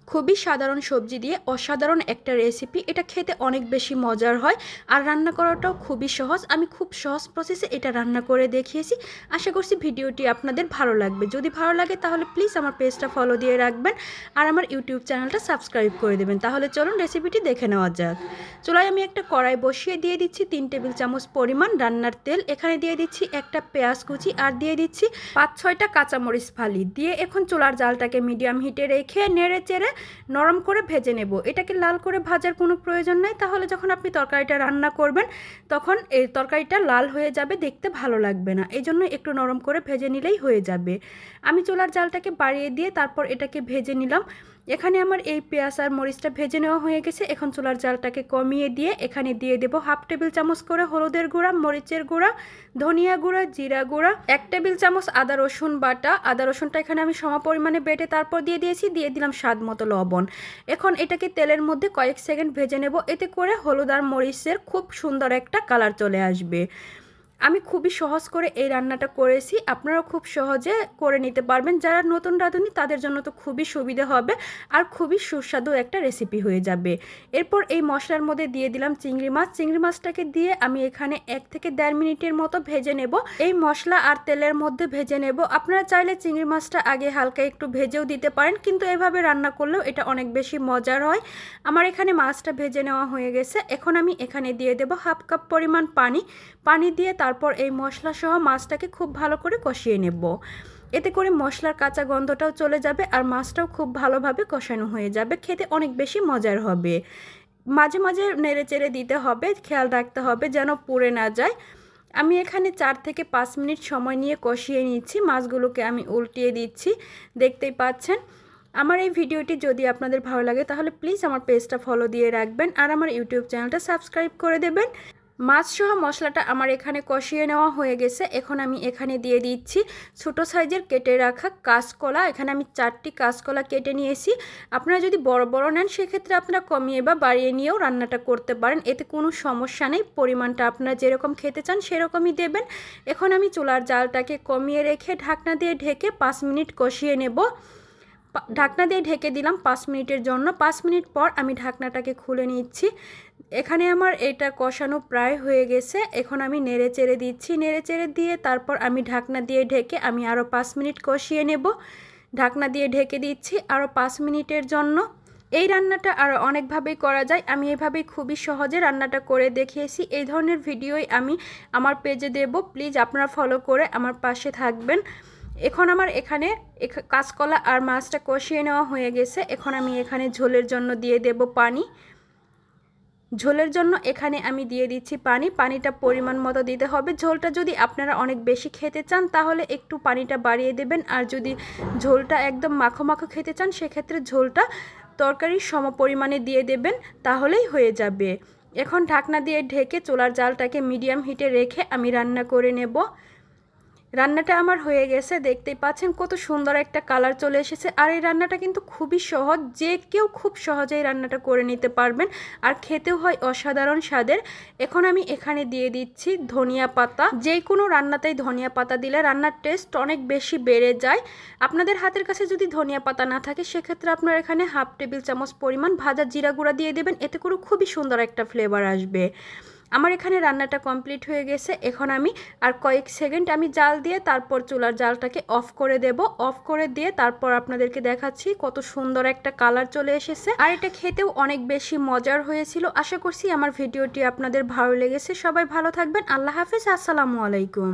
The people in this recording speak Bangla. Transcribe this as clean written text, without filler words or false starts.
খুবই সাধারণ সবজি দিয়ে অসাধারণ একটা রেসিপি। এটা খেতে অনেক বেশি মজার হয় আর রান্না করাটাও খুবই সহজ। আমি খুব সহজ প্রসেসে এটা রান্না করে দেখিয়েছি। আশা করছি ভিডিওটি আপনাদের ভালো লাগবে। যদি ভালো লাগে তাহলে প্লিজ আমার পেজটা ফলো দিয়ে রাখবেন আর আমার ইউটিউব চ্যানেলটা সাবস্ক্রাইব করে দেবেন। তাহলে চলুন রেসিপিটি দেখে নেওয়া যাক। চুলায় আমি একটা কড়াই বসিয়ে দিয়ে দিচ্ছি 3 টেবিল চামচ পরিমাণ রান্নার তেল। এখানে দিয়ে দিচ্ছি একটা পেঁয়াজ কুচি আর দিয়ে দিচ্ছি 5-6টা কাঁচামরিচ ফালি দিয়ে এখন চুলার জালটাকে মিডিয়াম হিটে রেখে নেড়ে চেড়ে নরম করে ভেজে নেব। এটাকে লাল করে ভাজার কোনো প্রয়োজন নাই, তাহলে যখন আপনি তরকারিটা রান্না করবেন তখন এই তরকারিটা লাল হয়ে যাবে, দেখতে ভালো লাগবে না। এই জন্য একটু নরম করে ভেজে নিলেই হয়ে যাবে। আমি চুলার জালটাকে বাড়িয়ে দিয়ে তারপর এটাকে ভেজে নিলাম। এখানে আমার এই পেঁয়াজ আর মরিচটা ভেজে নেওয়া হয়ে গেছে। এখন চুলার জালটাকে কমিয়ে দিয়ে এখানে দিয়ে দেব 1/2 টেবিল চামচ করে হলুদের গুঁড়া, মরিচের গুঁড়া, ধনিয়া গুঁড়া, জিরা গুঁড়া, 1 টেবিল চামচ আদা রসুন বাটা। আদা রসুনটা এখানে আমি সম পরিমাণে বেটে তারপর দিয়ে দিলাম স্বাদ মতো লবণ। এখন এটাকে তেলের মধ্যে কয়েক সেকেন্ড ভেজে নেব, এতে করে হলুদ আর মরিচের খুব সুন্দর একটা কালার চলে আসবে। আমি খুবই সহজ করে এই রান্নাটা করেছি, আপনারাও খুব সহজে করে নিতে পারবেন। যারা নতুন রাঁধুনি তাদের জন্য তো খুবই সুবিধা হবে আর খুবই সুস্বাদু একটা রেসিপি হয়ে যাবে। এরপর এই মশলার মধ্যে দিয়ে দিলাম চিংড়ি মাছ। চিংড়ি মাছটাকে দিয়ে আমি এখানে 1 থেকে 1.5 মিনিটের মতো ভেজে নেব। এই মশলা আর তেলের মধ্যে ভেজে নেব। আপনারা চাইলে চিংড়ি মাছটা আগে হালকা একটু ভেজেও দিতে পারেন, কিন্তু এভাবে রান্না করলেও এটা অনেক বেশি মজার হয়। আমার এখানে মাছটা ভেজে নেওয়া হয়ে গেছে। এখন আমি এখানে দিয়ে দেব 1/2 কাপ পরিমাণ পানি দিয়ে তারপর এই মশলা সহ মাছটাকে খুব ভালো করে কষিয়ে নেব। এতে করে মশলার কাঁচা গন্ধটাও চলে যাবে আর মাছটাও খুব ভালোভাবে কষানো হয়ে যাবে। খেতে অনেক বেশি মজার হবে। মাঝে মাঝে নেড়ে চেড়ে দিতে হবে, খেয়াল রাখতে হবে যেন পুড়ে না যায়। আমি এখানে 4 থেকে 5 মিনিট সময় নিয়ে কষিয়ে নিচ্ছি। মাছগুলোকে আমি উল্টিয়ে দিচ্ছি, দেখতেই পাচ্ছেন। আমার এই ভিডিওটি যদি আপনাদের ভালো লাগে তাহলে প্লিজ আমার পেজটা ফলো দিয়ে রাখবেন আর আমার ইউটিউব চ্যানেলটা সাবস্ক্রাইব করে দেবেন। মাছ সহ মশলাটা আমার এখানে কষিয়ে নেওয়া হয়ে গেছে। এখন আমি এখানে দিয়ে দিচ্ছি ছোটো সাইজের কেটে রাখা কাঁচকলা। এখানে আমি 4টি কাঁচকলা কেটে নিয়েছি। আপনারা যদি বড় বড় নেন সেক্ষেত্রে আপনারা কমিয়ে বা বাড়িয়ে নিয়েও রান্নাটা করতে পারেন, এতে কোনো সমস্যা নেই। পরিমাণটা আপনারা যেরকম খেতে চান সেরকমই দেবেন। এখন আমি চুলার জালটাকে কমিয়ে রেখে ঢাকনা দিয়ে ঢেকে 5 মিনিট কষিয়ে নেব। ঢাকনা দিয়ে ঢেকে দিলাম 5 মিনিটের জন্য। 5 মিনিট পর আমি ঢাকনাটাকে খুলে নিচ্ছি। এখানে আমার এটা কষানো প্রায় হয়ে গেছে। এখন আমি নেড়ে চেড়ে দিচ্ছি। নেড়ে চেড়ে দিয়ে তারপর আমি ঢাকনা দিয়ে ঢেকে আমি আরও 5 মিনিট কষিয়ে নেব। ঢাকনা দিয়ে ঢেকে দিচ্ছি আরও 5 মিনিটের জন্য। এই রান্নাটা আরও অনেকভাবেই করা যায়, আমি এভাবেই খুবই সহজে রান্নাটা করে দেখিয়েছি। এই ধরনের ভিডিওই আমি আমার পেজে দেব, প্লিজ আপনারা ফলো করে আমার পাশে থাকবেন। এখন আমার এখানে কাঁচকলা আর মাছটা কষিয়ে নেওয়া হয়ে গেছে। এখন আমি এখানে ঝোলের জন্য দিয়ে দেব পানি। ঝোলের জন্য এখানে আমি দিয়ে দিচ্ছি পানিটা পরিমাণ মতো দিতে হবে। ঝোলটা যদি আপনারা অনেক বেশি খেতে চান তাহলে একটু পানিটা বাড়িয়ে দেবেন, আর যদি ঝোলটা একদম মাখো মাখো খেতে চান সেক্ষেত্রে ঝোলটা তরকারির সম পরিমাণে দিয়ে দেবেন, তাহলেই হয়ে যাবে। এখন ঢাকনা দিয়ে ঢেকে চুলার জালটাকে মিডিয়াম হিটে রেখে আমি রান্না করে নেব। রান্নাটা আমার হয়ে গেছে, দেখতেই পাচ্ছেন কত সুন্দর একটা কালার চলে এসেছে। আর এই রান্নাটা কিন্তু খুবই সহজ, যে কেউ খুব সহজেই রান্নাটা করে নিতে পারবেন আর খেতেও হয় অসাধারণ স্বাদের। এখন আমি এখানে দিয়ে দিচ্ছি ধনিয়া পাতা। যে কোনো রান্নাতেই ধনিয়া পাতা দিলে রান্নার টেস্ট অনেক বেশি বেড়ে যায়। আপনাদের হাতের কাছে যদি ধনিয়া পাতা না থাকে সেক্ষেত্রে আপনারা এখানে 1/2 টেবিল চামচ পরিমাণ ভাজা জিরা গুঁড়া দিয়ে দেবেন, এতে করে খুবই সুন্দর একটা ফ্লেভার আসবে। আমার এখানে রান্নাটা কমপ্লিট হয়ে গেছে। এখন আমি আর কয়েক সেকেন্ড আমি জাল দিয়ে তারপর চুলার জালটাকে অফ করে দেব। অফ করে দিয়ে তারপর আপনাদেরকে দেখাচ্ছি কত সুন্দর একটা কালার চলে এসেছে আর এটা খেতেও অনেক বেশি মজার হয়েছিল। আশা করছি আমার ভিডিওটি আপনাদের ভালো লেগেছে। সবাই ভালো থাকবেন। আল্লাহ হাফেজ। আসসালামু আলাইকুম।